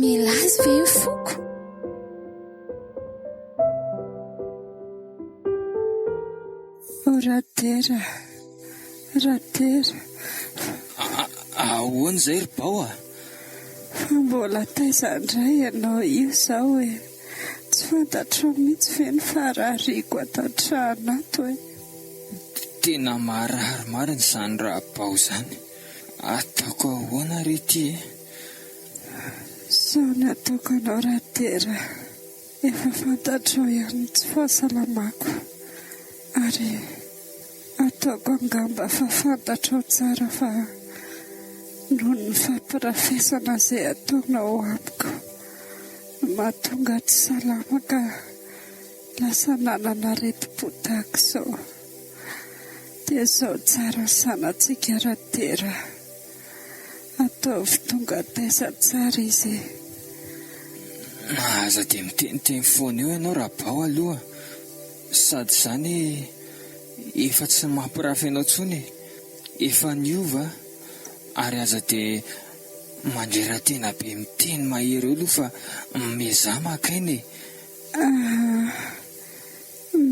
Mila azy ve ny foko? Radera. Ahoana izay ry bao a? Mbola taizandray ianao io izao hoe tsy fantatro mihitsy ve ny farahariako ato an-trano ato hoe. Tena marary marina izany raha bao izany. Ataoko ahoana ry ity e? Sao ny ataoko anao Radera, efa fantatro ihany tsy fahasalamako, ary ataoko angamba fa fantatro tsara fa noho ny fampirafesana izay ataonao amiko mahatonga tsy salama ka lasa nanana aretim-po tahaka izao. Dia izao tsara ny sanantsika Radera, ataovy tonga taiza tsara izy. Aza dia miteniteny foana eo ianao raha bao aloha, sady izany efa tsy mampirafy anao intsony, efa niova, ary aza dia mandrera-tena be miteny mahery eo aloha fa mizaha makainy e.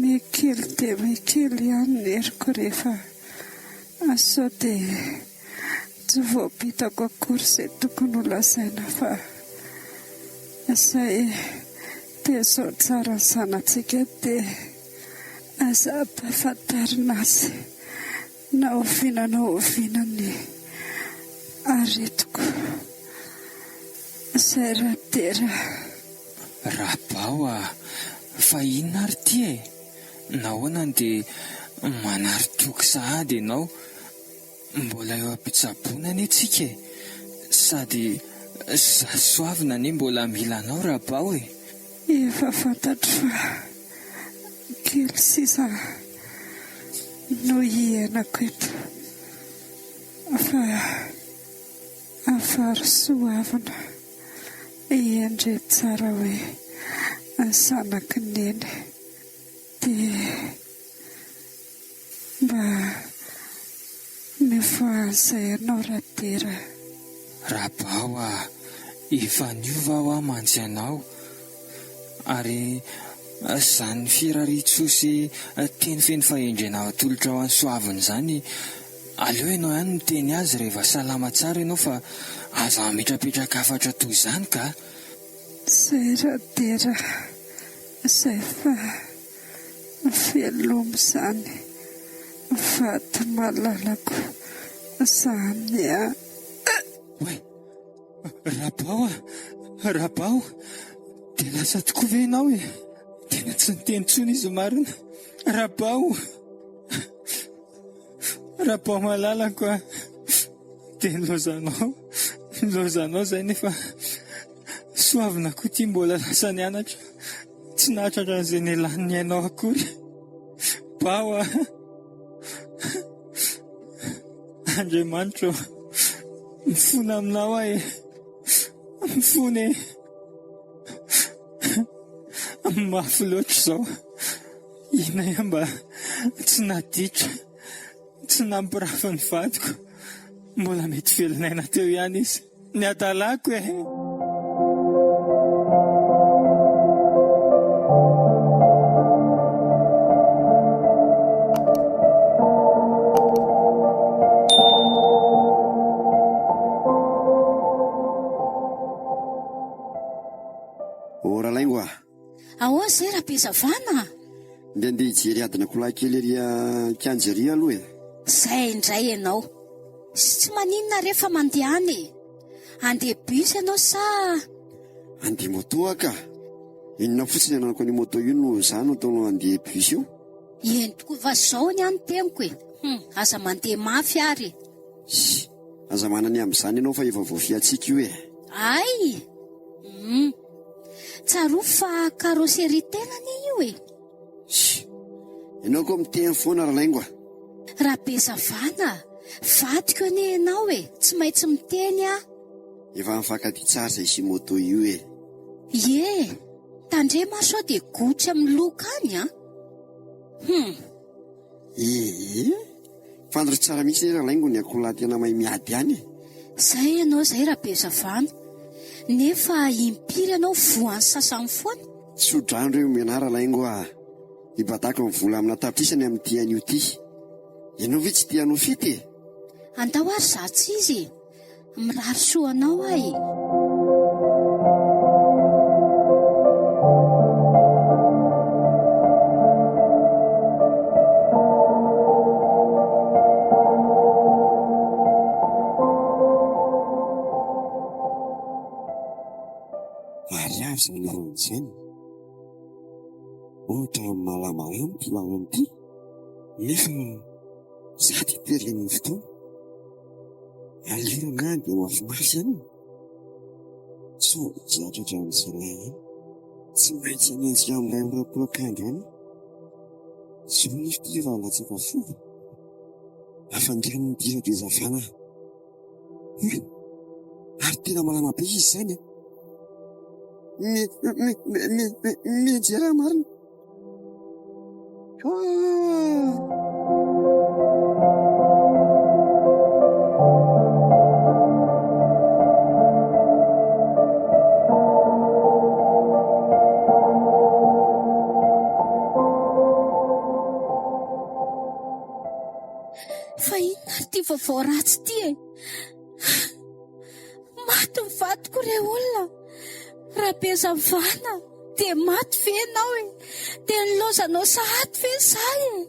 Mekely dia mekely ihany ny heriko rehefa sao dia tsy voapitako akory izay tokony ho lazaina fa izay dia izao tsara ny sanantsika dia aza ampahafantarina azy na oviana ny aretiko izay Radera. Raha bao a, fa inona ary ty e? Nahoana dia manary toky sahady ianao? Mbola eo am-pitsaboana anie tsika e, sady soavina anie mbola mila anao raha bao e. Efa fantatro fa kely sisa no hiainako eto, fa afary soavina iendre tsara hoe asanaky neny, dia mba mivoazay ianao Radera. Raha bao a, efa niova aho amanjy anao, ary izany firarian-tsosy teny feno fahendrena atolotra ho an'ny soaviny izany, aleo ianao ihany miteny azy rehefa salama tsara ianao, fa aza mitrapetraka afatra toy izany ka. Izay Radera, izay fa velomo izany vato malalako izany a. Oe, raha bao, dia lasa tokoa ve ianao e? Tena tsy niteny intsony izy marina. Raha bao malalako a, dia lozanao izay nefa soavina koa ty mbola lasa nianatra, tsy nahatratra an'izay nialan'ny ianao akory. Bao a, Andriamanitra mifona aminao aho e, mifona e. Mafy loatra izao, ina iha mba tsy naditra, tsy nampirafy ny vadiko, mbola mety velon'aina teo ihany izy, ny adalako e. Ora laingo a. Ahoana izay raha-bezavana? Ndeha hijery adina kolay kely ery Kianjeria aloha e. Izay indray ianao, tsy maninona rehefa mandeha any? Andeha bus ianao sa? Andeha moto ka. Inona fotsiny ananako ny moto io no izany atao andeha bus io? Eny tokoa fa izao ny any teniko e. Aza mandeha mafy ary. Aza manany amin'izany ianao fa efa voafiatsika io e. Ay, tsaroa fa karoseri tenany io e. Ianao koa miteny foana raha laingo a. Raha-bezavana, vadiko anie ianao e, tsy maintsy miteny a. Efa mifankatia tsara izay sy moto io e. Ie, tandrema sao dia gotra amin'ny loka any a? Fandro tsara mihitsy ny rahalaingo ny akola tena mahay miady any. Izay ianao izay Rabezavana, nefa impiry ianao voan'ny sasany foana. Tsy hodrano ireo mianara laingo ibadako ny vola amina tapitrisa ny amin'ny tian'io ty. Ianao ve tsy tianao fity? Andao ary zatsy izy, mirary soanao ay. Mariavy izany ron'izany. Ohatra malamala mpilango amin'ity, nefa za ty terlin'ny fotoana. Aliro nga dia mafimafy any. So, zatra ohatran'izay any. Tsy maintsy hanenjika amin'ilay mirapoakandro any. Zao ny ty raha latsaka fo. Afandriany ny Rabezavana. Ary tena malama be izy izany. Mijery marina. Fa inona ary ty vaovao ratsy ty e? Maty ny vadiko ireo olona. Rabezavana, dia maty ve ianao e? Dia nilozanao sahady ve izahay e?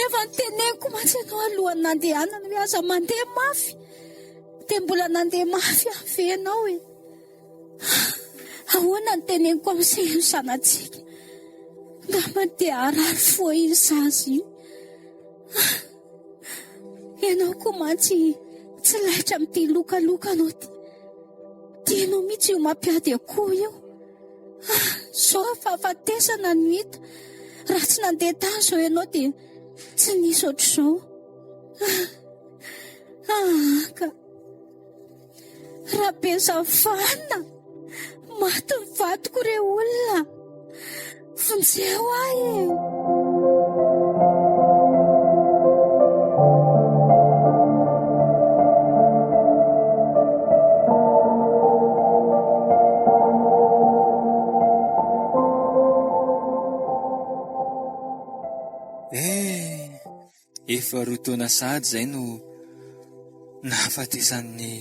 Efa niteneniko mantsy ianao alohan'ny nandehanana hoe aza mandeha mafy. Dia mbola nandeha mafy ve ianao e? Ahoana niteneniko amin'izay sanatsika? Ngamba dia arary foa iny zazy io. Ianao koa mantsy tsy laitra amin'ity lokaloka anao ty. Tianao mihitsy io mampiady akoho io. Sao fahafatesana no hita. Raha tsy nandeha tany izao ianao dia tsy nisy ohatr'izao. Ka Rabezavana, maty ny vadiko ireo olona. Vonjeo ahy e. Efa roa taona sahady izay no nahafatesan'ny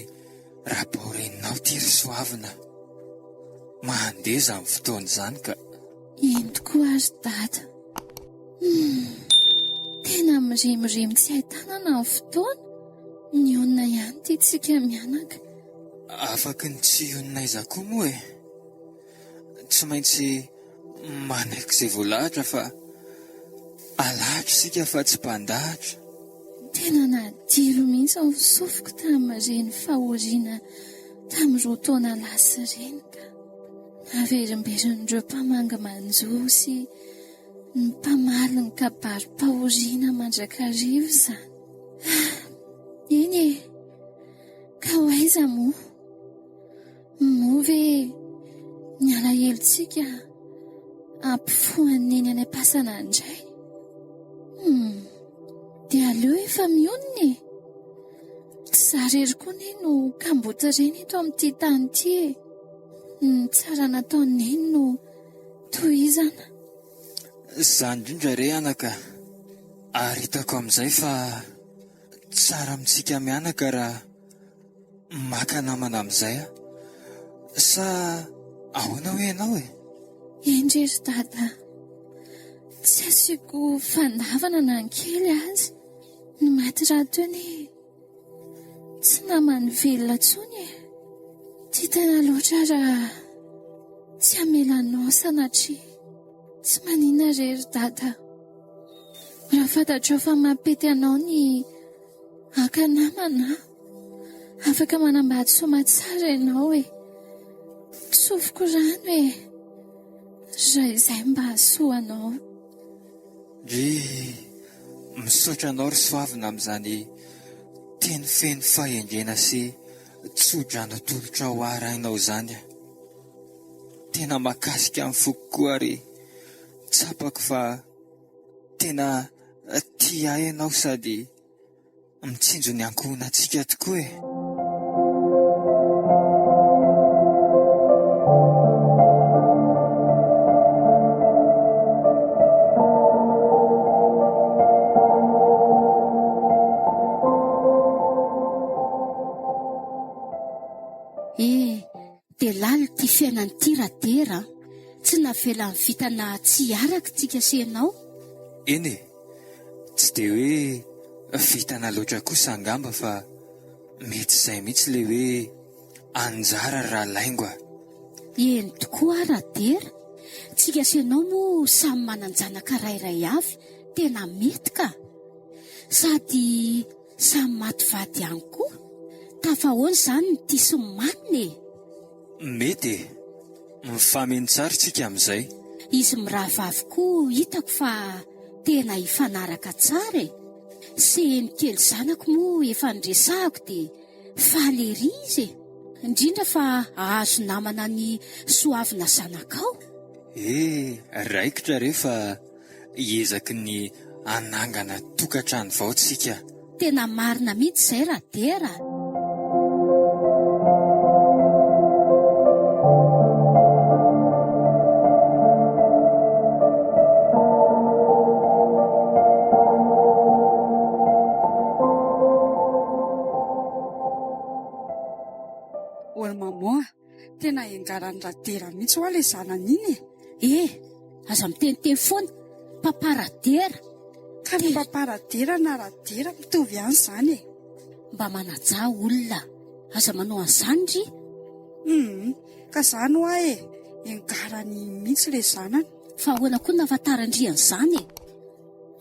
rahabaoreninao ty ry soavina. Mandeza amin'ny fotoana izany ka. Ino tokoa azy dada. Tena miremiremy tsy ahitana na amin'ny fotoana. Ny onona ihany ty tsika mianaka. Afaka ny tsy onona iza koa moa e. Tsy maintsy manaiky izay voalahatra fa alahatra isika fa tsy mpandahatra. Tena nadiro mihitsy ao fisofiko tamin'ireny fahoriana tamin'ny roa taona lasa ireny ka. Naverimberin'ireo mpamanga manjoa sy ny mpamaly ny kabary-pahoriana mandrakarivo izany. Eny e, ka ho aiza moa? Moa ve ny alahelontsika ampifohany eny any am-pasana indray? Dia aleo efa mionona e. Tsy zarery koa ne no kambota ireny eto amin'ity tany ity e. Ny tsara nataony eny no tohizana. Izany indrindra re anaka. Ary hitako amin'izay fa tsara amintsika mianaka raha maka namana amin'izay a. Sa ahoana hoe ianao e? Endrery dada. Tsy asiako fandavana na ny kely azy. Ny maty raha toy tsy namany velona tsony e. Tsy tena loatra raha tsy hamelanao sanatria tsy manina rery dada. Raha fantatrao fa mampety anao ny haka namana, afaka manambady soamatsara ianao e. Tsofoko rano e. Raha izay mba hasoanao. Misaotra anao ry soavina amin'izany teny feno fahendrena sy tsodrano tolotra ho arainao zany. Tena makasika amin'ny foko koa ary tsapako fa tena tia ianao sady mitsinjo ny ankohonantsika tokoa e. Dia lalo ty fiainany ty radera, tsy navela ny vitana tsy araka tsika sy ianao. Eny e, tsy dia hoe vitana loatra kosa angamba fa mety izay mihitsy le hoe anjara raha laingo. Eny tokoa radera, tsika sy ianao moa samy manan-janaka rairay avy, tena mety ka. Sady samy mativady ihany koa, tafahoana izany ny ty sy ny maniny e. Mety e, mifameno tsara tsika amin'izay. Izy mirahavavy koa hitako fa tena hifanaraka tsara e. Seheny kely zanako moa efa nresahako dia faly ery izy e. Indrindra fa ahazo namana ny soavina zanakao. Raikitra rehefa hiezaky ny anangana tokantrano vao tsika. Tena marina mihitsy izay radera. Ol mamoa, tena engaran'ny radera mihitsy ho ilay zanany iny e. Aza miteniteny foana, papa radera. Ka ny papa radera na radera mitovy ihany izany e. Mba manaja olona, aza manao an'izany ry. Ka izany ho ahy e, engarany mihitsy ilay zanany. Fa ahoana koa nahafantarandry an'izany e.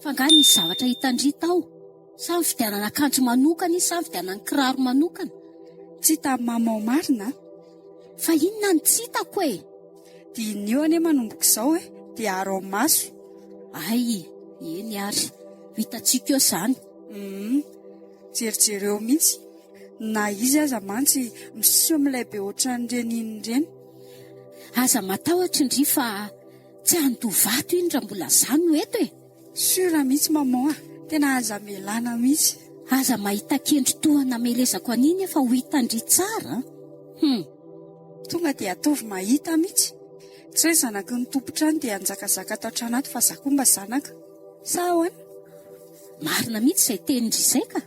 Fa nga nisy zavatra hitandry tao, sa fividianana akanjo manokana izy, sa fividianana kiraro manokana. Tsy tamin'ny mamao marina. Fa inona ny tsy hitako e? Dia inio anie manomboka izao e, dia aro maso. Eny ary, hitantsika eo izany. Jerijereo mihitsy, na izy aza mantsy miseho amin'ilay be ohatran'ireny ireny. Aza matahotra indry fa tsy handovato iny raha mbola zany no eto e. Sura mihitsy mamoa, tena aza melana mihitsy. Aza mahita kendry tohana melezako an'iny efa ho hitandry tsara. Tonga dia ataovy mahita mihitsy. Tsy hoe zanaky ny tompotrano dia anjakazaka tao tranato fa zakomba zanaka. Sa ahoana? Marina mihitsy izay tenindry izay ka.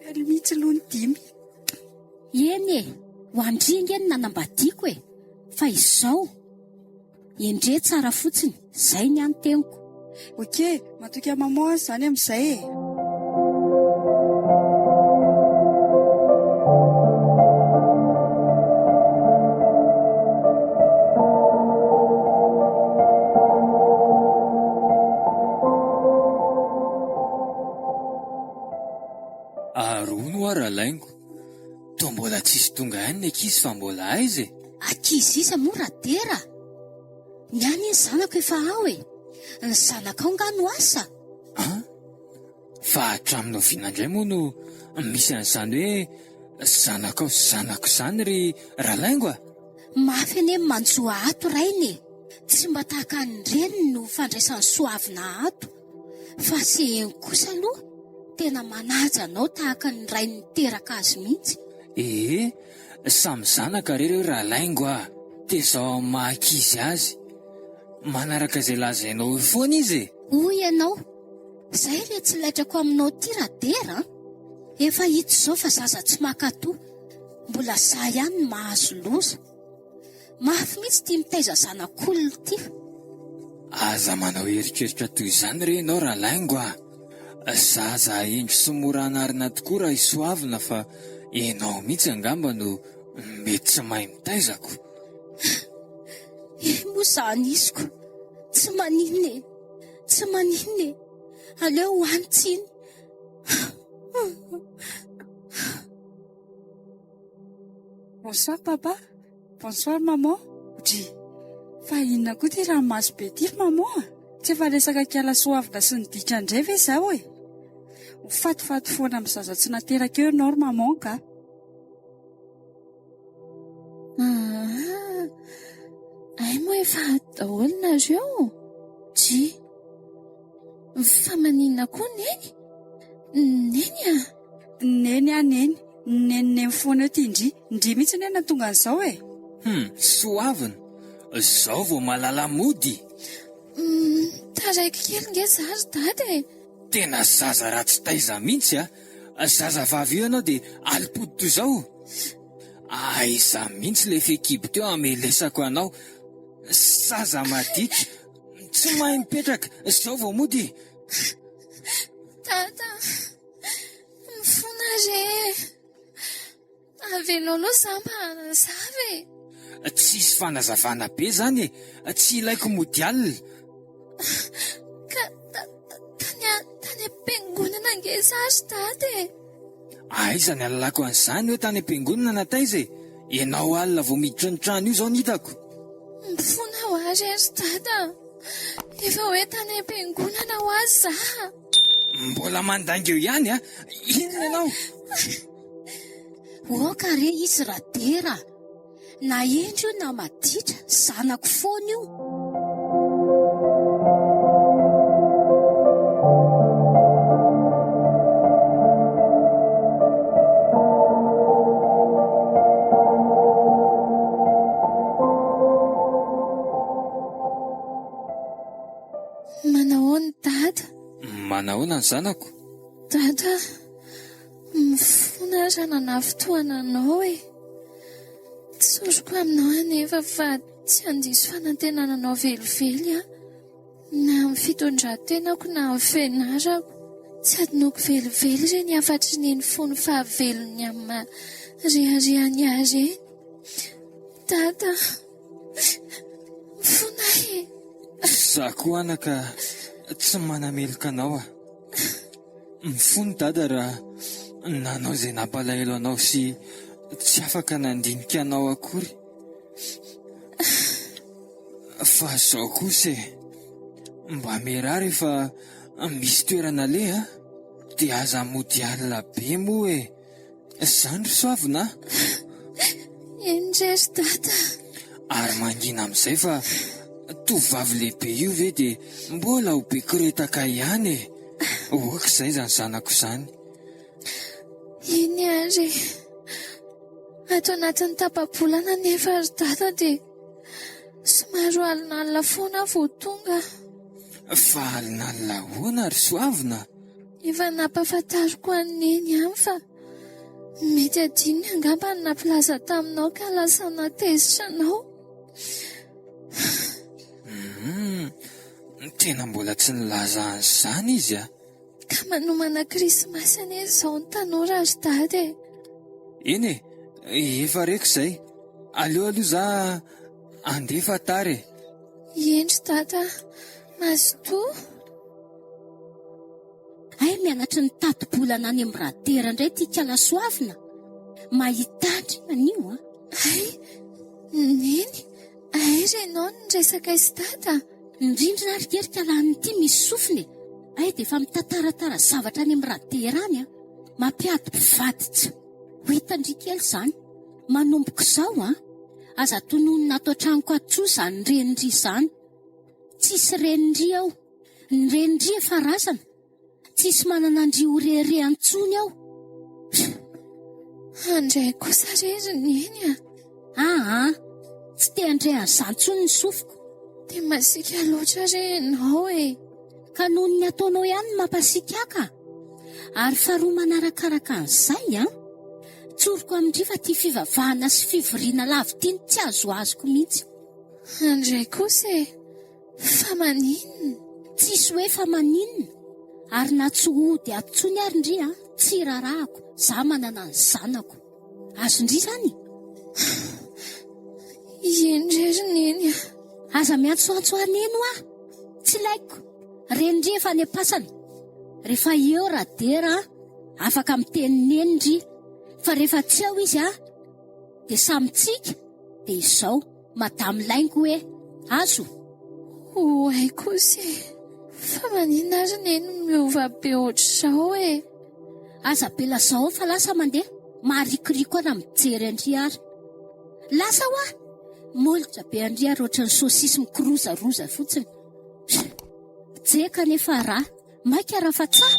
Pely mihitsy aloha ny dimy. Eny e, ho andringa eny nanambadiako e. Fa izao, endre tsara fotsiny, izay ny anoteniko. Oke, matoka mamoa izany amin'izay e. Arono raha laingo, toa mbola tsisy tonga ihany ny ankizy fa mbola aiza e. Ankizy iza moa radera? Ny any ny zanako efa ao e. Ny zanakao nga no asa. Fa hatraminao vinandray moa no misy an'izany hoe zanakao zanako izany ry raha laingo a? Mafy ane manjoa ato rainy e. Tsy mba tahaka ny reniny no fandraisan'ny soavina ato. Fa seheny kosa aloha, tena manaja anao tahaka ny ray ny teraka azy mihitsy. Samy zanaka rery raha laingo a. Tezao mahakizy azy. Manaraka izay lazainao foana izy e. Hoy ianao, izay re tsy laitrako aminao ty radera. Efa hito izao fa zaza tsy makatoa. Mbola za ihany ny mahazo loza. Mafy mihitsy ty mitaiza zanak'olona ty. Aza manao eritreritra toy izany re ianao raha laingo a. Zaza endry sy mora anarina tokoa raha isoavina fa ianao mihitsy angamba no mety tsy mahay mitaizako. Moa izany isiko, tsy maninona e, tsy maninona e. Aleo hoany tsiny. Bonsoir papa, bonsoir maman. Fa inona koa ty raha maso be ty maman? Tsy efa resaka kiala soavina sy ny dikandray ve izao e? Ho fatifaty foana amin'ny zaza tsy nateraka eo ianao maman ka. efa daholinareo? Fa maninona koa neny? Neny a? Neny. Neny foana eo ty ndry mihitsy nena tonga an'izao e. Soavina. Zao vao malala mody. Taraiky kely nge zazy dady e. Tena zaza ratsy taiza mihitsy a. Zaza vavy io ianao dia alipody toy izao. Aiza mihitsy le fekiby teo amelesako anao. Zaza madity. Tsy mahay mipetraka. Zao vao mody. Tata, mifona re. Avelo aloha za mba anazava e. Tsisy fanazavana be zany e. Tsy ilaiko mody alina. Ka tany am-piangonana nge zazy dady e. Aiza ny alalako an'izany hoe tany am-piangonana nataiza e. Ianao alina vao miditra ny trano io zao ny hitako. Mifona ho azy azy dada. Efa hoe tany am-piangonana ho azy za. Mbola mandangy eo ihany a. Inona ianao? Kare izy radera. Na endry io na maditra, zanako foana io. Manahoana dada? Manahoana ny zanako? Dada, mifona ranana fotoana anao e. Tsoriko aminao anefa fa tsy handiso fanantenana anao velively a. Na amin'ny fitondran-tenako na amin'ny fianarako. Tsy adinoko velively ireny afatry neny fony fahavelony amin'ny rehariany areny. Dada, mifona e. Za koa anaka tsy manameloka anao a. Mifony dada raha nanao izay nampalahelo anao sy tsy afaka nandinika anao akory. Fa zao kosa mba merary efa misy toerana le a. Dia aza mody alina be moa e. Zany ry Soavina. Endrery dada. Ary mangina amin'izay fa tovavy lehibe io ve dia mbola ho be koretaka ihany e. Oak'izay zany zanako izany. Iny ary. Ato anatin'ny tapa-bolana nefa ry dada dia somary alinalina foana vao tonga. Fa alinalina hoana ry Soavina? Efa nampahafantariko aneny ihany fa mety adinony angamba ny nampilaza taminao ka lasa natezitra anao. Tena mbola tsy nilaza an'izany izy a. Ka manomana Krismasy ane izao ny tanora ry dada e. Eny e, efa reko izay. Aleo aloha za andefa tary e. Endry dada, mazotoa. Ay, mianatra ny tato-bolana any amin'ny radera indray tia Soavina. Mahitandry anio a. Ay, neny. Ay, renao ny resaka izy dada. Indrindra ary kerika lan'ity misy sofiny. Ay, dia efa mitataratara zavatra any amin'ny radera any a. Mampiady mpivaditsy. Ho hitandry kely izany. Manomboko izao a. Aza tonony natao tranoko atsoa izany renindry izany. Tsisy renindry ao. Ny renindry efa razana. Tsisy manana andry orere antsony ao. Andray kosa rery neny a. Tsy te andray an'izantsony ny sofiko. Dia masika loatra renao e. Ka noho ny ataonao ihany ny mampasikaka. Ary faharoa manarakaraka an'izay a. Tsoriko amindry fa tia fivavahana sy fivoriana lavitiny tsy azo azoko mihitsy. Andray kosa e. Fa maninona? Tsisy hoe fa maninona. Ary na tsy hody atsony ary ndry a. Tsy rarahako. Za manana ny zanako. Azo ndry zany. Endrery neny a. Aza miantsoantso aneno a. Tsy laiko. Renindry efa any am-pasana. Rehefa eo radera afaka miteny nenindry. Fa rehefa tsy ao izy a, dia samitsika, dia izao madamy laingo hoe azo. Hoay kosa e. Fa maninona ary neny miova be ohatr'izao e. Aza be lazao fa lasa mandeha. Marikoriko ana mijery andry ary. Lasa ho a. Molitra be andry ary ohatran'ny sosisy mikirozaroza fotsiny. Jeka nefa raha, maika raha fa tsaha.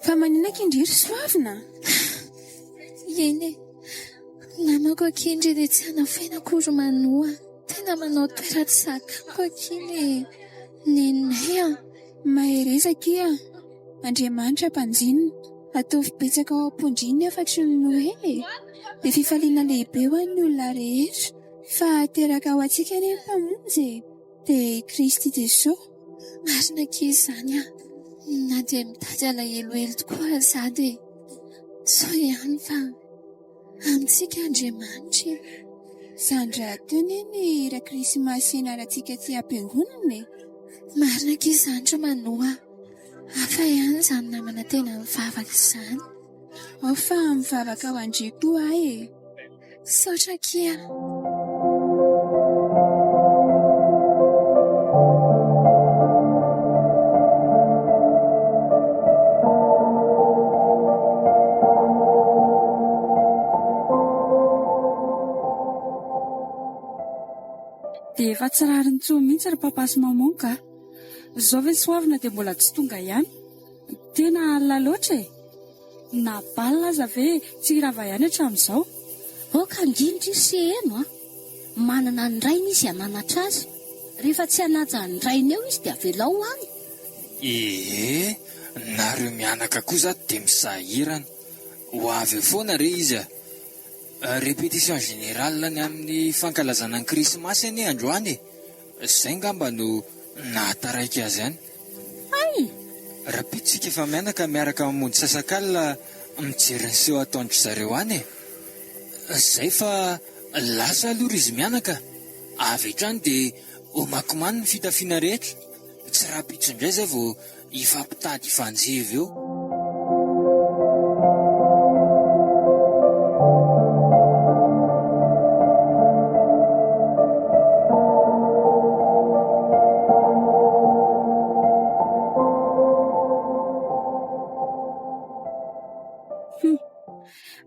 Fa maninaka indriry soavina? Eny namako akindry dia tsy hanafaina-kory manoa. Tena manao toeran-tsakako akiny. Nenay Maherezaka ia, Andriamanitra mpanjinina, ataovy betsaka ao am-pondriny afatry ny Noe, dia fifaliana lehibe ho an'ny olona rehetra, fa teraka ho antsika ny mpamonjy, dia Kristy Jesosy. marina kely izany na dia mitady alahelohelo tokoa aza dia sao ihany fa amintsika Andriamanitra. Zandra taony ny ra Krismasy ianarantsika ty am-piangonana. Marina kely izany ro manoa. Hafa ihany izany namana tena mivavaka izany. Ao fa mivavaka ho andry koa ahy. Saotra kia. Dia efa tsy rary ny tsoa mihitsy ry papa sy maman ka. Zao ve soavina dia mbola tsy tonga ihany. Tena alina loatra e. Na balina aza ve tsy rava ihany hatramin'izao. Oka ngindry sy eno manana ny rainy izy ananatra azy. Rehefa tsy hanaja ny rainy eo izy dia avelao any. Nareo mianaka kosa dia misahirana. Ho avy foana re izy répétition générale ny amin'ny fankalazana ny krismasy anie androany. Izay ngamba no nahataraiky azy any. Ay! Rapitsika efa mianaka miaraka mamonjy sasakalina mijery ny seho ataondry zareo any. Izay fa lasa aloha izy mianaka. Avy hatrany dia homakomany ny fitafiana rehetra. Tsy rapitso indray zay vao ifampitady ifanjeva eo.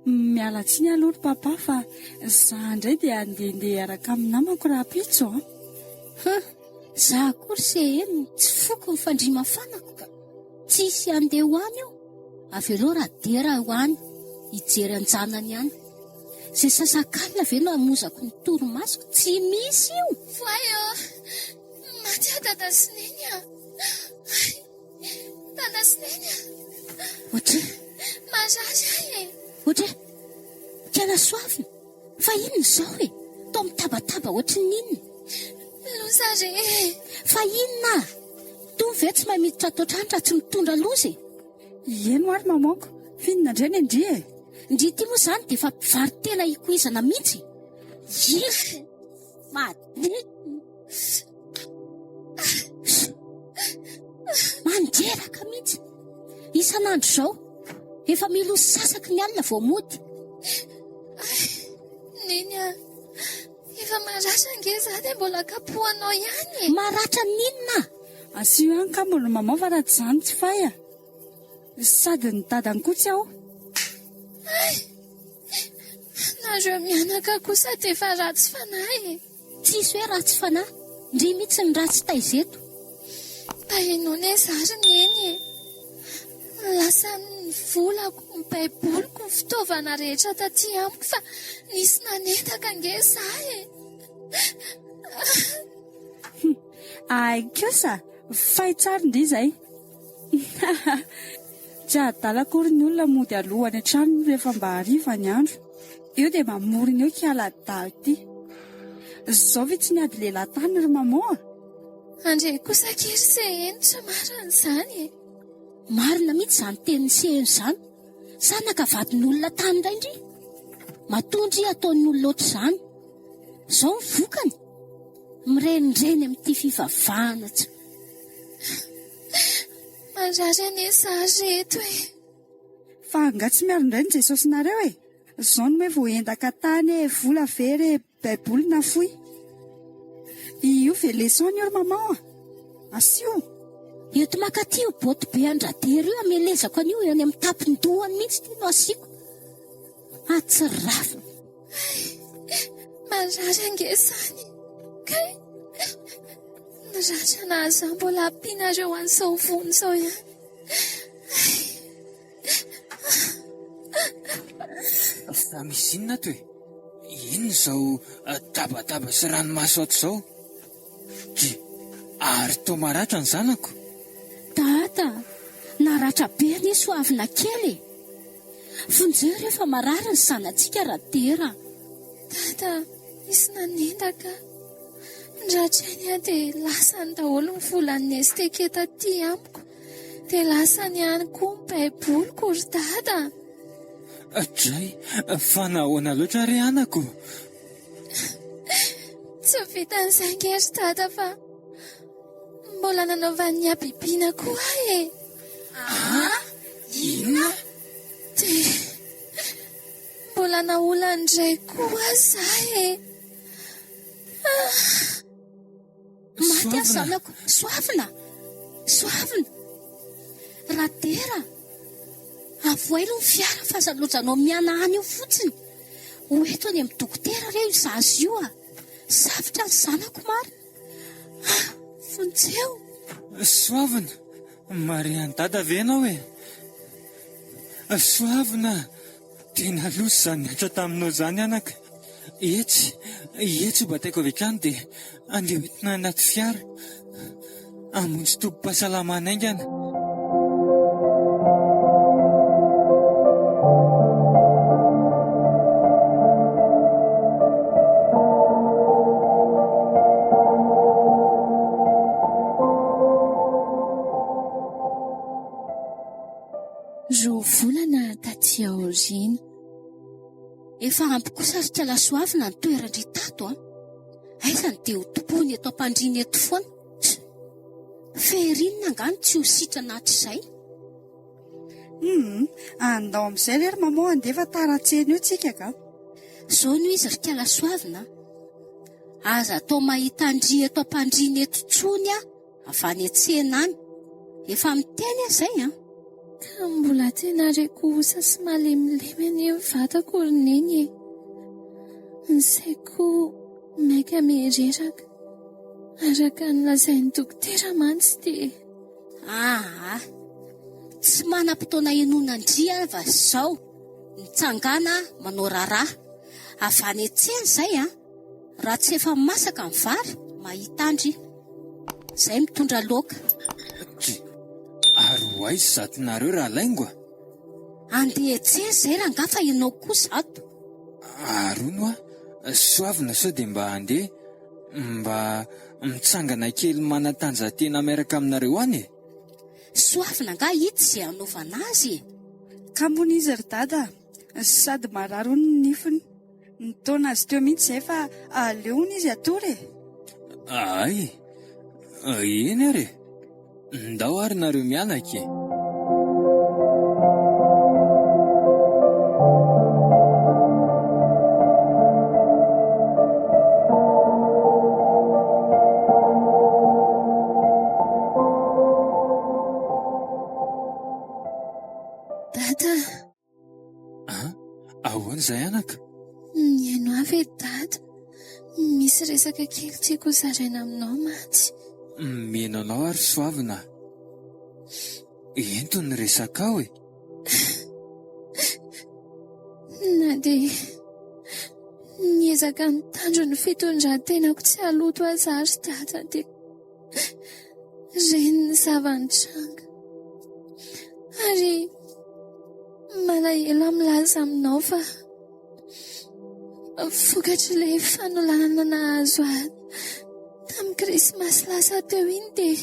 Mialatsiny aloha papa fa zaho indray dia andehandeha araka amin'ny namako raha pitso. Zaho akory se eno tsy foko ny fandrima fanako ka tsisy andeha ho any eo. Avy aloha raha dera ho any hijery anjanany ihany. Izay sasakalina ve no hamozako ny torimasoko tsy misy io. Voay matya dada Sineny dada Sineny Otre, mazazy ahy otre, kena soavina. Fa inona izao e? Tao mitabataba ohatry n'inona. loza re. Fa inona? Toy ve tsy mahay miditra ato an-trano raha tsy mitondra loza e? Eno ary mamanko, finina indray ny andry e. Ndry ty moa izany dia efa mpivary tena hikoizana mihitsy. Manjeraka mihitsy. Isan'andro izao efa milo sasaky ny alina vao mody. Neny efa maratra ngeza dia mbola kapohanao ihany. Maratra n'inona? Asio ihany ka mbola maman fa raha tsy izany tsy faya. Sady ny dadany koa tsy aho. Nareo mianaka kosa dia efa ratsy fanahy. Tsisy hoe ratsy fanahy. Ndry mihitsy ny ratsy taizeto. Tahinao zary neny. Lasa ny volako, ny baiboloko, ny fitaovana rehetra taty amiko fa nisy nanetaka ngeza Ay kosa, fahitsary ndry izay. Tsy adalakory ny olona mody alohany hatrany rehefa mba hariva ny andro. Eo dia mamorina eo kiala-dalo ity. Izao ve tsy niady lelatany ry maman? Andre kosa kely se eny tsy marina izany. Marina mihitsy izany tenin'ny seheno izany. Sanaka vadin'olona tany indray indry. Matondry ataon'ny olona oatra izany. Izao ny vokany. Mirenireny amin'ity fivavahana tsy. Mandrary ane zary reto Fa nga tsy miaro indray ny Jesosy nareo e. Zao no hoe voendaka tany vola very baiboly na foy. Io ve leçon io maman asio. Eto makaty io boto be andratery io amelezako an'io eny amin'ny tapin-dohany mihitsy ty no asiako. Atsirafo. Marary angesany. Kay niratra anazy mbola ampianareo an'izao vony izao ihany. Fa misy inona to e? Ino izao tabataba sy ranomaso ato izao? Ary toa maratra ny zanako. Dada, naratra be ny soavina kely. Vonjeo rehefa marary ny zanantsika rahatera. Dada, misy nanendaka. Ndratrany aho dia lasany daholo ny volan'ny esteketa ty amiko. Dia lasany ihany koa ny baiboliko ry dada. Dray, fa nahoana loatra ry anako? Tsy vitan'izay angery dada fa mbola nanaovan'ny abibiana koa ahy e. Inona? Dia mbola naolany koa zaho e. Maty aho zanako, soavina. Rahatera. Avoailo ny fiara fa zalojanao miana any io fotsiny. Hoeto any amin'ny dokotera reo izazy io a. Safitra ny zanako mary. Vonjeo. Soavina, Marian'ny dada ve ianao e? Soavina, tena loso izany niatra taminao izany anaka. Etsy bataiko avy hatrany dia andeha hoentina anaty fiara. Hamonjy tobim-pahasalamana aingana. Roa volana taty aoriana. Efa ampy kosa ary tia lasoavina ny toerandry tato a. Aizany dia ho tompony eto ampandriny eto foana. Feherinina angano tsy ho sitrana hatr'izay. Andao amin'izay lery maman andefa taratseny io tsika ka. Zao no izy ry tia lasoavina. Aza atao mahita andry eto ampandriny eto tsony a. Avany an-tsena any. Efa miteny izay a. Ka mbola tena reko osa sy malemilemy ny vatako ry neny e. Nsaiko maika mihereraka. Araka nilazain'ny dokotera mantsy dia. Tsy manam-potoana inonandria va izao. Nitsangana manao raharaha. Avany an-tsena izay a. Raha tsy efa masaka ny vary, mahita andry. Izay mitondra laoka. Ary ho aizy zatonareo raha laingo a? Andeha an-tsena izay raha nga fa ianao koa zato. Arono a, soavina sao dia mba andeha, mba mitsangana kely manantanjahantena miaraka aminareo any e? Soavina nga hita izay anaovana azy e. Ka mony izy ry dada, sady mararo ny nifiny. Nitaona azy teo mihitsy izay fa aleony izy atory e. Ay, eny ary e. Ndao ary nareo mianaka e. Dada. Ahoana izay anaka? Mihaino avy e dada. Misy resaka kely tiako zaraina aminao mantsy. Mihaino anao ary soavina. Ento ny resaka ao e. Na dia niezaka nitandro ny fitondran-tenako tsy haloto azy ary dada dia reniny zava-nitranga. Ary malahelo milaza aminao fa vokatry ilay fanolanana nahazo ahy tamin'ny Krismasy lasa teo iny dia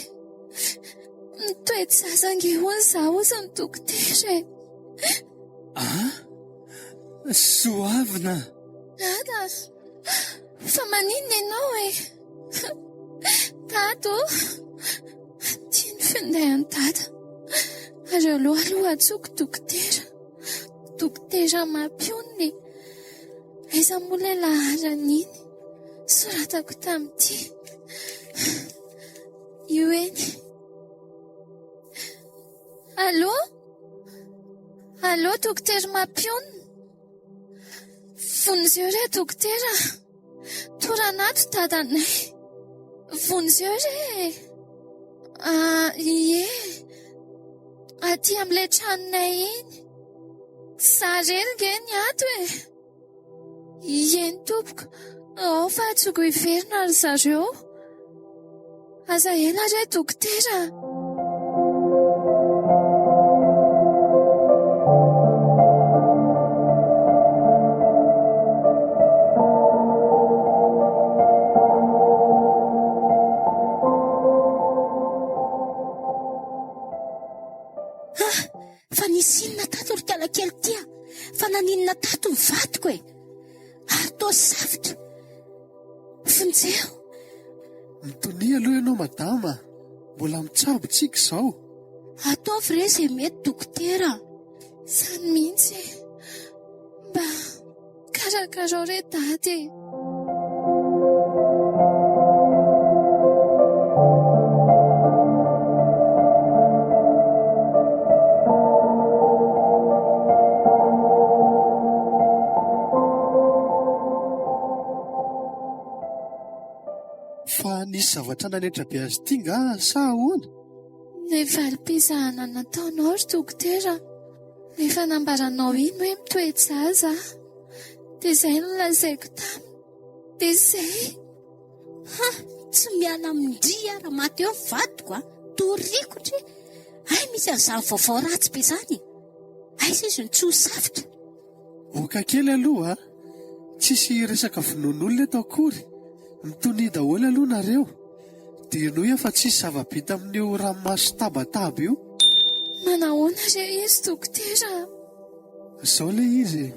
nitoety zazange hoany zaho ozy ny dokotera e. Soavina. Dada, fa maninona ianao e? Tato, tia ny findainy dada. Ary aloha atsoko dokotera. Dokotera mampioniny. Aiza moa ilay laharana iny soratako tamin'ity. Io eny. Allô? Allô, dokotera Mampiona? Vonizeo re dokotera. Toranato dadanay. Vonizeo re. Ie. Aty amin'ilay tranonay iny. Zareny nge ny ato e. Ieny tompoko. Fa tsoko hiverina ry zareo. Aza ela re dokotera. Fa nisy inona tato ry kalakely tia? Fa naninona tato ny vatiko e? Ary toa safotra. Vonjeo. Mitonia aloha ianao madama, mbola mitsabo tsika izao. Ataovy re izay mety dokotera. Sany mihitsy. Mba karakarao re dady. Fa nisy zavatra nanetra be azy ity nga sa ahoana? Ilay valim-pizahana nataonao ry dokotera. Efa nambaranao iny hoe mitoejaza. Dia izay no lazaiko taminy. Dia izay. Tsy miala amindry ara maty eo vatiko a. Torikotry. Ay misy an'izany vaovao ratsy be izany. Aiza izy ny tsy ho safotra. Oka kely aloha, tsisy resaka vonon'olona eto akory. Mitony daholo aloha nareo. Dia noho fa tsisy zava-bita amin'io ranomasy tabataba io. Manahoana re izy dokotera? Izao ilay izy.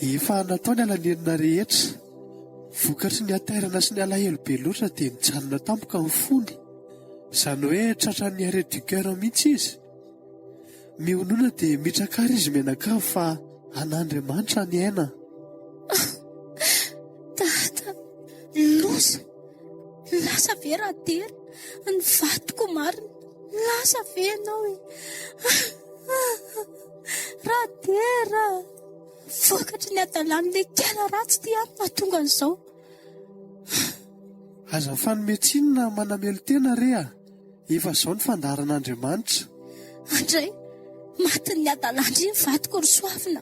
Efa nataony alanenina rehetra. Vokatry ny atairana sy ny alahelo be loatra dia nijanona tampoka ny fony. Izany hoe tratran'ny arrêt du cœur mihitsy izy. Mionoana dia mitrakary izy menaka fa an'Andriamanitra ny aina. Dada. Loza. Lasa ve rahatera. Ny vatiko marina. Lasa ve ianao e. Rahatera. Vokatry ny adalan'ilay kiala ratsy ty ato mahatonga an'izao. Aza fanometsina manamelo tena rea. Efa izao ny fandaharan'Andriamanitra. Andray, matin'ny adalandry ny vatiko ry soavina.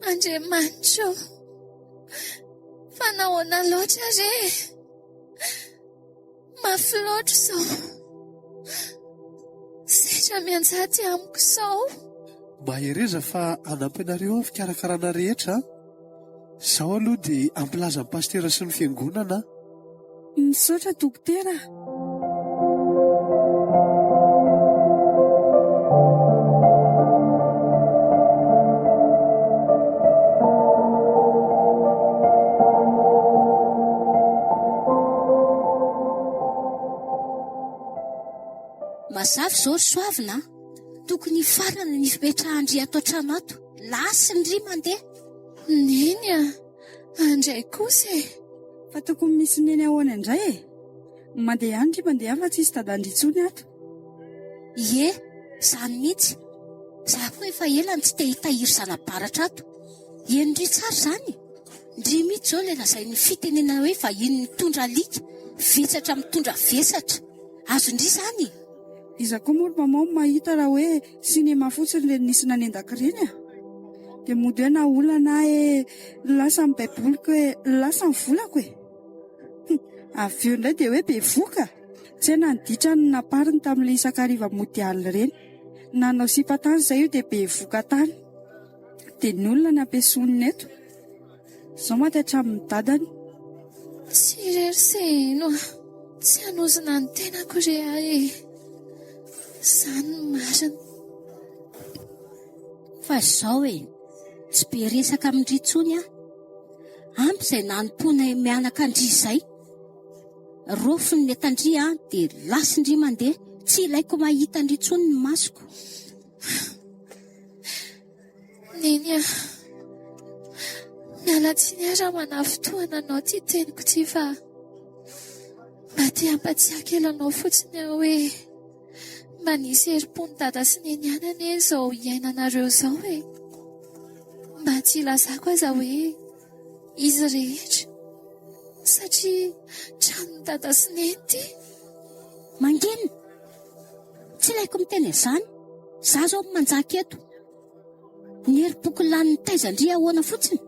Andriamanitra. Fa nahoana loatra re. Mafy loatra izao. Sedra mianjady amiko izao. Mahereza fa anampy anareo amin'ny fikarakarana rehetra. Izao aloha dia ampilaza ny pastera sy ny fiangonana. Misaotra dokotera. Mazava izao ry soavina. Tokony farana ny fipetrahandry ato an-trano ato. Lasy ny ry mandeha. Neny a. Andray kosa e. Fa tokony misy neny ahoana indray e. Mandeha ihany ry mandeha fa tsy misy dadandry intsony ato. Ie, izany mihitsy. Za koa efa ela ny tsy te hitahiry zana-baratra ato. Endry tsara izany. Ndry mihitsy izao ilay lazain'ny fitenena hoe vahiny mitondra alika, vesatra mitondra vesatra. Azondry izany. Iza koa moa mamao mahita raha hoe sinema fotsiny ilay nisy nanendakireny a. Dia mody hoe na olana lasa amin'ny baiboliko hoe lasa ny volako e. Avy eo indray dia hoe be voka. Tsy hoe nanditra ny napariny tamin'ilay isakariva mody alina ireny. Nanao sipatany izay io dia be voka tany. Dia ny olona ny ampiasoniny eto. Izao matatra amin'ny dadany. Tsy reriseno a. Tsy hanozina ny tenako re ahy. Izany marina. Fa izao e, tsy be resaka amindry intsony a. Ampy izay nanompoana mianaka andry izay. Rofiny ny etandry a dia lasindry mandeha. Tsy ilaiko mahita andry intsony ny masoko. Neny a, Miala tsiny ara manafotoana anao ty teniko ty fa mba te hampatsiaka kely anao fotsiny aho hoe mba nisy herim-pony dada sy neny anana izao iainanareo izao hoe mba tsy ilazako aza hoe izy rehetra satria trano dada sy neny ty. Mangina, tsy ilaiko miteny izany. Za zao manjaka eto. Ny herim-poko lanin'ny taizandria ahoana fotsiny.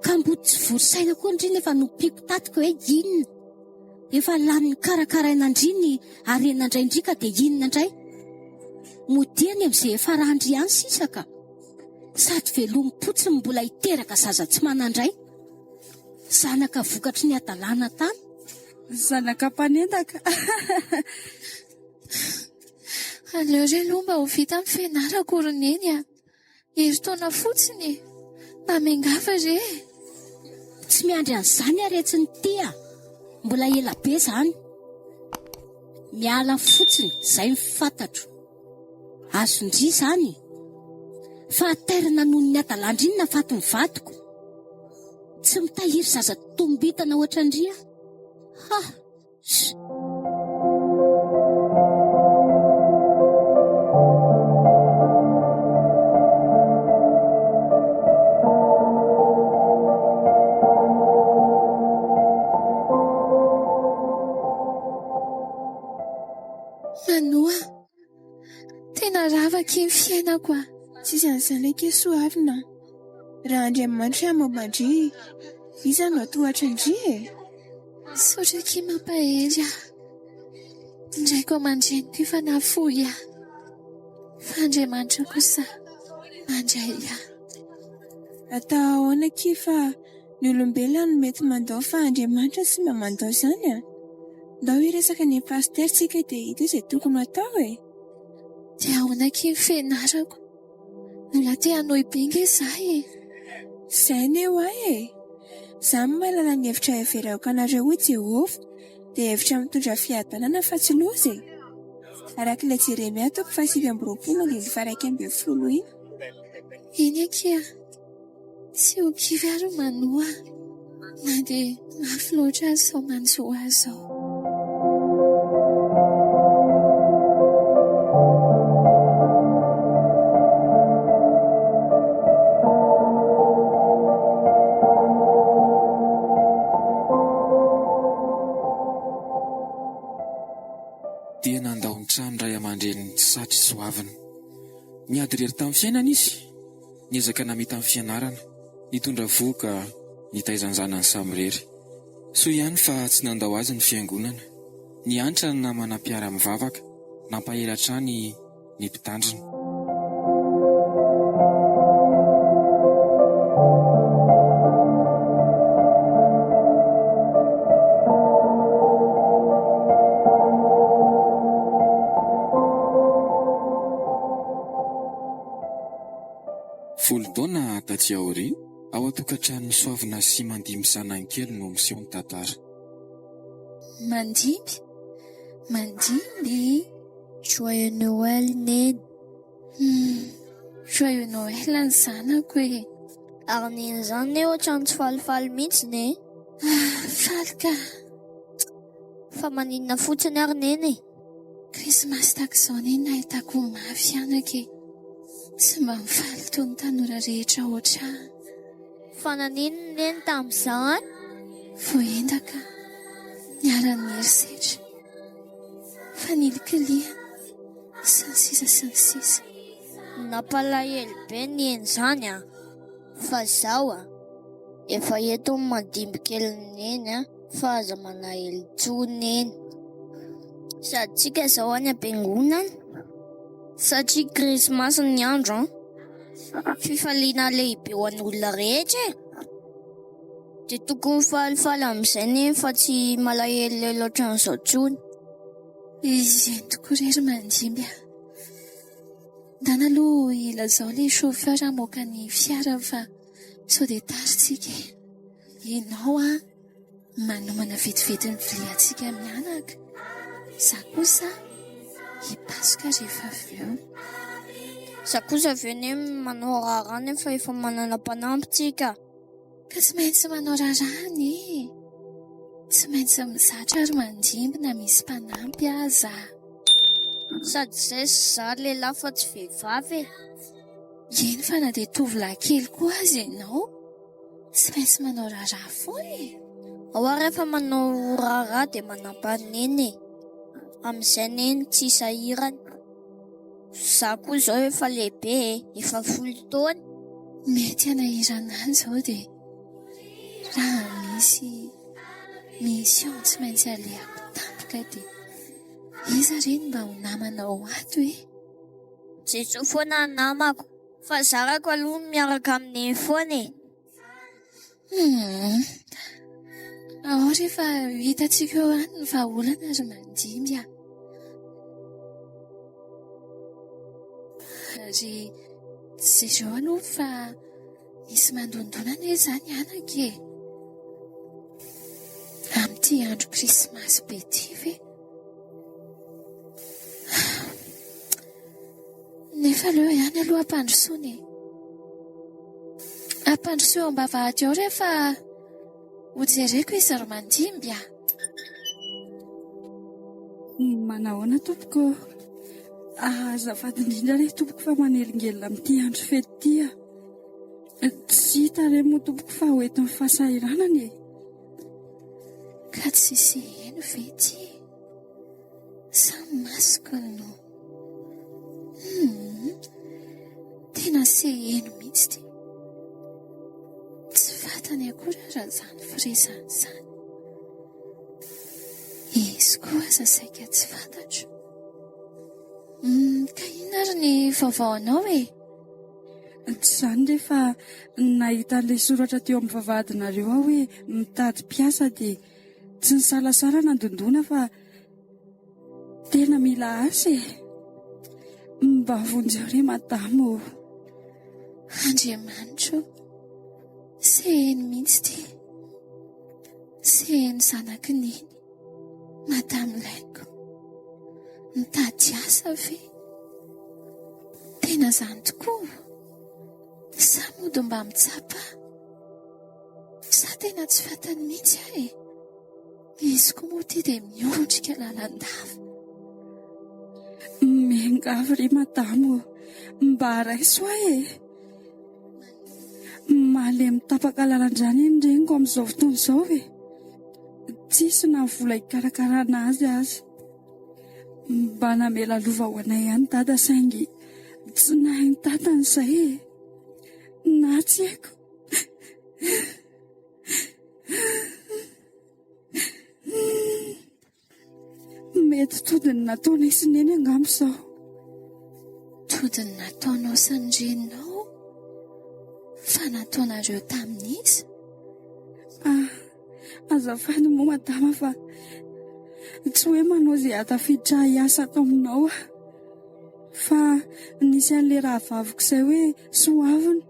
Ka mbo tsy vory-saina koa indriny efa nompiako tatiko hoe inona. Efa lanin'ny karakaraina indriny ary enandray indrika dia inona indray. Modiany amin'izay efa randry ihany sisaka. Sady velom-potsiny mbola hiteraka zaza tsy manandray. Zanaka vokatry ny adalàna tany. Zanaka mpanendaka. Aleo re aloha mba ho vita amin'ny fianarako roneny a. Herintaona fotsiny. Mba miangava re. Tsy miandry an'izany aretsiny tia. Mbola ela be izany. Miala fotsiny, izay mifantatro. Azondria izany. Fahaterina noho ny adalandriny na faty ny vadiko. Tsy mitahiry zaza tombitana ohatrandria. Ha! Manoa, tena ravaka ny fiainako a. Tsisy an'izany ake soavina. Raha Andriamanitra momba-ndry, iza no atohatra ndry e. Sotra ký mampahery a. Indraiko amandreny ty fa nafoy a. Fa Andriamanitra kosa mandray a. Atao ahoana ky fa ny olombelona no mety mandao fa Andriamanitra sy mba mandao izany a. Ndao hiresaka ny pasteritsika dia hita izay tokony atao e. Dia ahoana ky ny fianarako. Mbola te hanao ibenga izaho e. Izay ny eo ahy e. Izaho mahalala ny hevitra everako anareo ho Jehovah dia hevitra mitondra fiadanana fa tsy loza e. Arak'ilay Jeremia 7:20 iny. Iny aky a. Tsy ho kivy ary manoa. Na dia mafy loatra azy sao manjo azy ao. Dia nandao ny trano ray aman-dreny tsy satry soavina. Niady rery tamin'ny fiainana izy. Niezaka namita amin'ny fianarana. Nitondra voka nitaizany zanany samy rery. Soa ihany fa tsy nandao azy ny fiangonana. Niantra ny namana mpiara mivavaka. Nampahela hatrany ny mpitandrina. Folo taona taty aoriana ao an-tokantrano soavina sy mandimby zanankely no miseho ny tantara. Mandimby. Joyeux Noël neny. Joyeux Noël ny zanako e. Ary neny izany ne ohatrany tsy falifaly mihitsy ne. Faly ka. Fa maninona fotsiny ary neny e. Krismasy tak'izao neny nahitako mafy anake. Tsy mba mifaly toy ny tanora rehetra ohatrany. Fa nanino neny tamin'izany? Voendaka. Niara-ny herisetra. Fa nilikiliana. Sy ny sisa. Nampalahelo be neny izany a. Fa zao a. Efa eto ny mandimby kely neny a. Fa aza manahelo tsony neny. Sady tsika zao any am-piangonana. Satria Krismasy ny andro an. Fifaliana lehibe ho an'olona rehetra e. Dia tokony falifaly amin'izay neny fa tsy malahelo ohatran'izao tsony. Izy tokoa rery mandimby a. Ndana aloha ilazao ilay chauffeur hamoaka ny fiara fa sao dia taritsika. Ianao a manomana vetivety ny viliantsika mianaka. Za kosa hipasoka rehefa avy eo. Za kosa avy eo neny manao raharaha nefa efa manana mpanampy tsika. Ka tsy maintsy manao rarany, tsy maintsy mizatra ary mandimbina misy mpanampy aza. Sady izay zaho lehilahy fa tsy vehivavy e. Eny fa na dia tovolahy kely koa aza ianao, tsy maintsy manao raharaha foana e. Ao aho rehefa manao raharaha dia manam-paneny e. Amin'izay neny tsy sahirany. Zaho koa izao efa lehibe e, efa 10 taona. Mety hanahirana any izao dia raha misy mission tsy maintsy alehako tampoka dia iza reny mba ho namanao ato e. Jejo foana ny namako, fa zarako aloha miaraka amin'ny foana e. Ao rehefa hitantsika eo any ny vahaolana ary mandimby aho. Ary jereo aloha fa misy mandondonana izany anaka e. Amin'ity andro krismasy be ity ve? Nefa leo ihany aloha ampandrosoana e. Ampandrosoa eo am-bavahady ao rehefa hojereko izy ry mandimby aho. Manahoana tompoko? Azafady indrindra re tompoko fa manelingelina amin'ity andro fety ity. Tsy hita re moa tompoko fa hoentin'ny fahasahiranana e. Ka tsisy eno ve ity? Samy masoko no. Tena se eno mihitsy ty. Tsy fantany akory raha izany firezany izany. Izy koa aza saika tsy fantatro. Ka inona ary ny vaovao anao e? Tsy izany rehefa nahita an'ilay soratra teo amin'ny vavahadinareo aho hoe mitady mpiasa dia tsy nisalasala nandondona fa tena mila asa e. Mba vonjeo re madamo. Andriamanitro, seheny mihitsy ty. Seheny zanaky niny, madamo laiko. Mitady asa ve? Tena izany tokoa. Sa mody mba mitsapa? Sa tena tsy fantany mihitsy aho e. Izy koa moa ty dia miondrika lalandava. Miangavy ry madamo, mba raiso ahy e. Mahalay mitapaka lalandrany eny reniko amin'izao fotoana izao e. Tsisy na vola hikarakarana azy aza. Mba namela lova ho anay ihany dada saingy tsy nahay ny tatany izay e. Na tsy haiko. Mety todiny nataonay sy neny angamba izao. Todiny nataonao sy ny reninao? Fa nataonareo tamin'iza? Azafady moa madama fa tsy hoe manao izay hatafiditra hiasa ato aminao aho. Fa nisy an'ilay raha vaviko izay hoe soavina.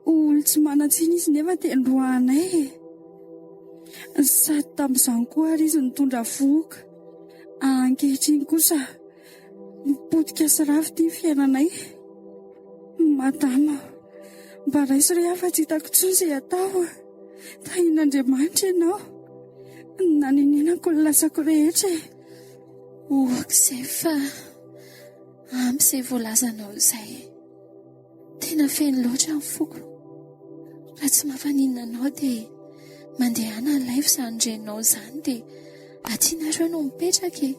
Olo tsy manan-tsiny izy nefa tendroanay e. Sady tamin'izany koa ary izy nitondra vohoka. Ankehitriny kosa mipotika sy rafy ity fiainanay. Madama, mba raiso re afa tsy hitako intsony izay atao. Tahin'Andriamanitra ianao. Naninenako ny lasako rehetra e. Oak'izay fa amin'izay voalazanao izay, tena feno loatra ny foko. Raha tsy mahafaninana anao dia mandehana ny live izany renao izany dia atianareo no mipetraka e.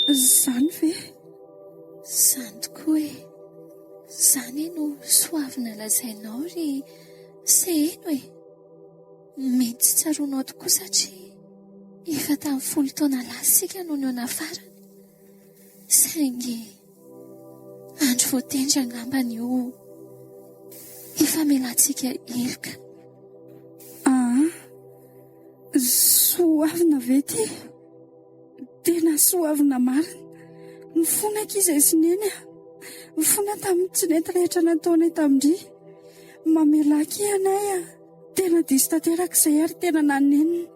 Izany ve? Izany tokoa e. Izany no soavina lazainao ry seheno e. Mety tsy tsaroanao tokoa satria efa tamin'ny 10 taona lasika no ny nafarana. Saingy andro voatendry angambany io efa melantsika eloka. Soavina ve ty? Tena soavina marina. Mifonaka izay sy neny a. Mifona tamin'ny tsy nety rehetra nataonay tamindry. Mamelaki anay a. Tena diso tanteraka izay ary tena nanenina.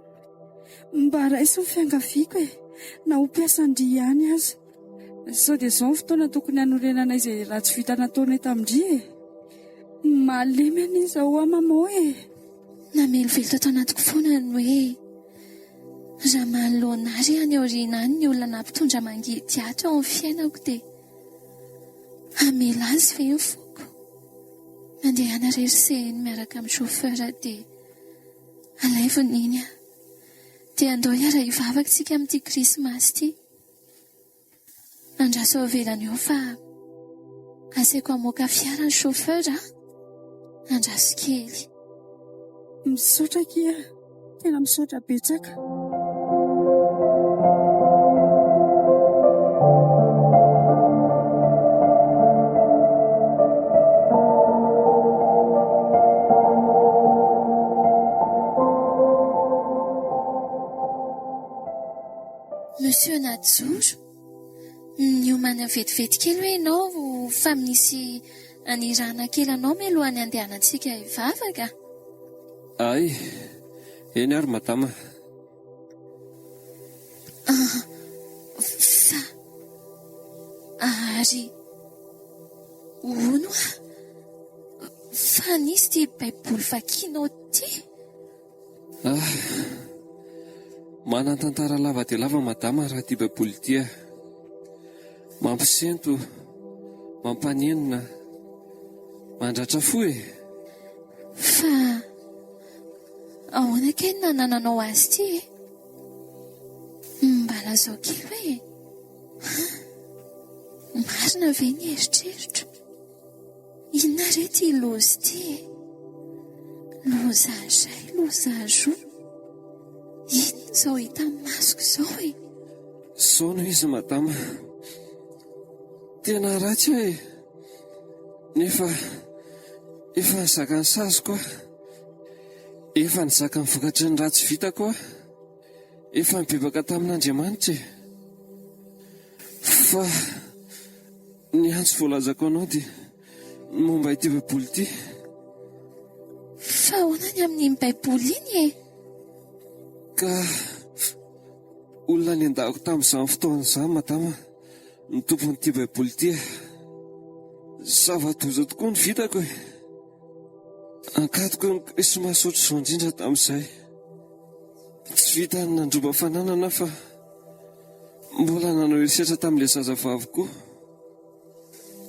Mba raiso ny fiangaviako e. Na ho mpiasandry ihany aza. Sao dia izao ny fotoana tokony hanorenana izay raha tsy vita nataonay tamindry e. Malemy an'izao amamo e. Namelo velona tao anatiko foana ny hoe raha manoloana azy any aoriana any ny olona nampitondra mangidy ato ao amin'ny fiainako dia hamela azy ve ny foko. Mandehana reriseny miaraka amin'ny chauffeur dia alaivon'iny aho dia andao hiara hivavaka tsika amin'ity krismasy ity. Andraso ao ivelany eo fa asaiko hamoaka fiara ny chauffeur andraso kely. Misaotra kia, tena misaotra betsaka. Monsieur Najoro, niomana vetivety kely hoe ianao fa misy anirana kely anao mialohan'ny andehanantsika hivavaka. Ay, eny ary madama. Fa ary ono fa nisy ty baiboly vakianao ty. Manan-tantara lava dia lava madama raha ty baiboly tia. Mampisento, mampanenina, mandratra fo e. Fa ahoana keny nananao azy ty e? Mbala zao kely hoe marina ve ny eritreritro? Inona re ty lozy ty e? Loza zay, loza roa. Ino zao hita masoko zao e? Sono izy madama. Tena ratsy e. Nefa efa nizaka ny sazy koa. Efa nizaka ny vokatry ny ratsy vita koa. Efa nibebaka tamin'Andriamanitra e. Fa ny antso voalazako anao dia momba ity baiboly ity. Fa ahoana ny amin'iny baiboly iny e? Ka olona ny andako tamin'izany fotoan'izany madama ny tompon'ity baiboly ity. Zava-doza tokoa ny vitako e. Ankatoko ny krismasy ohatr'izao indrindra tamin'izay. Tsy vita ny nandroba fananana fa mbola nanao eritreritra tamin'ilay zazavavy koa.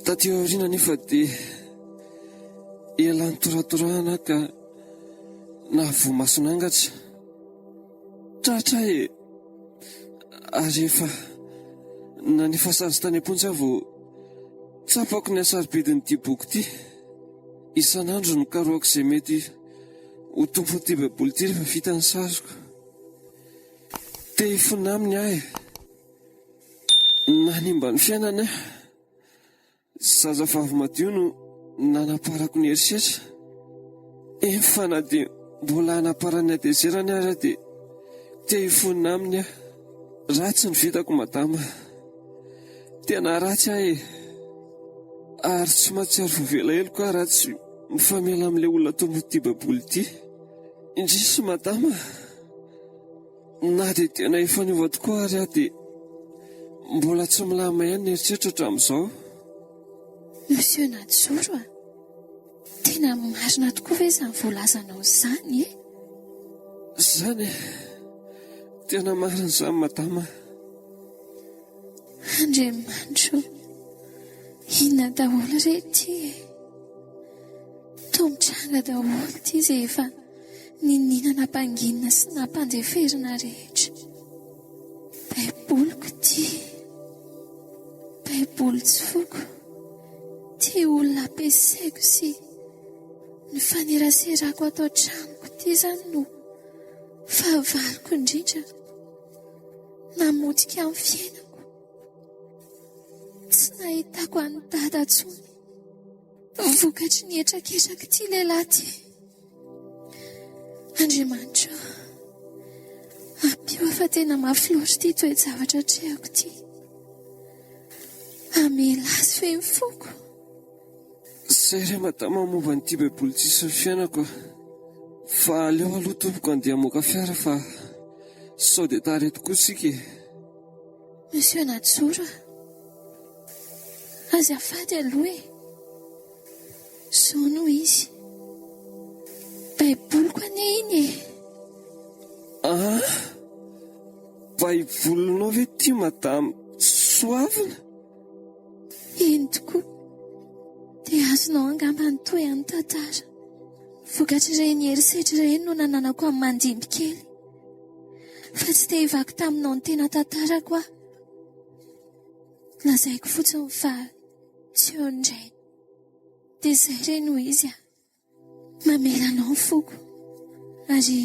Taty aoriana nefa dia ela nitoratorahana ka nahavoamasonangatra. Tratra e. Ary efa nanefa sazy tany am-pontsy vao tsapako ny asaribidin'ity boky ity. Isan'andro no karoako izay mety ho tompon'ity baiboly ity rehefa vita ny sazoko. Te hifona aminy aho e. Nanimba ny fiainana aho. Zazavavy madio no nanaparako ny herisetra. Fa na dia mbola hanaparany hadezerany ary dia te hifona aminy aho. Ratsy ny vitako madama. Tena ratsy aho e. Ary tsy mahatsiaro vovela heloka raha tsy mifamela amin'ilay olona tompon'ity baiboly ity. Indrisy madama. Na dia tena efa niova tokoa ary aho dia mbola tsy milama ihany ny heritreritra hatramin'izao. Monsieur Najoro, tena marina tokoa ve izany voalazanao izany e? Izany e. Tena marina izany madama. Andriamanitro, inona daholo re ty e? Tomitranga daholo ty izay efa ninina nampanginina sy nampandeferina rehetra. Baiboliko ty. Baiboly tsy foko. Ty olona ampiasaiko sy ny faneraserako ato an-tranoko ty izany no fahavaloko indrindra. Namotika amin'ny fiainako. Tsy nahitako an'ny dada intsony. Vokatry ny etraketraka ty lehilahy ty. Andriamanitra, ampio afa tena mafilotry ty toe-javatra trehako ty. Amela azy fe ny foko. Zay re madama momba n'ity baiboly ity sy ny fiainako. Fa aleo aloha tompoko andeha hamoaka fiara fa sao dia tare tokoa tsika. Monsieur Najoro, azafady aloha e. Zao no izy. Baiboloko anie iny e. Baibolonao ve ty madame Soavina? Eny tokoa. Dia azonao angamba ny toy any tantara. Vokatry ireny herisetra ireny no nananako amin'ny mandimbikely. Fa tsy te hivako taminao ny tena tantarako aho. Lazaiko fotsiny fa tsy eo indray. Dia izay ireny no izy mamelanao foko. Ary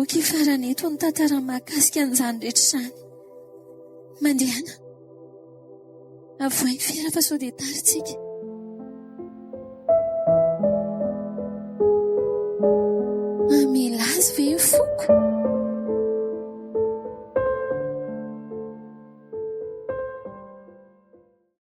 kifarany eto ny tantara mahakasika an'izany rehetra izany. Mandehana. Avoainy fiara fa sao dia taritsika. Mila azy ve ny foko?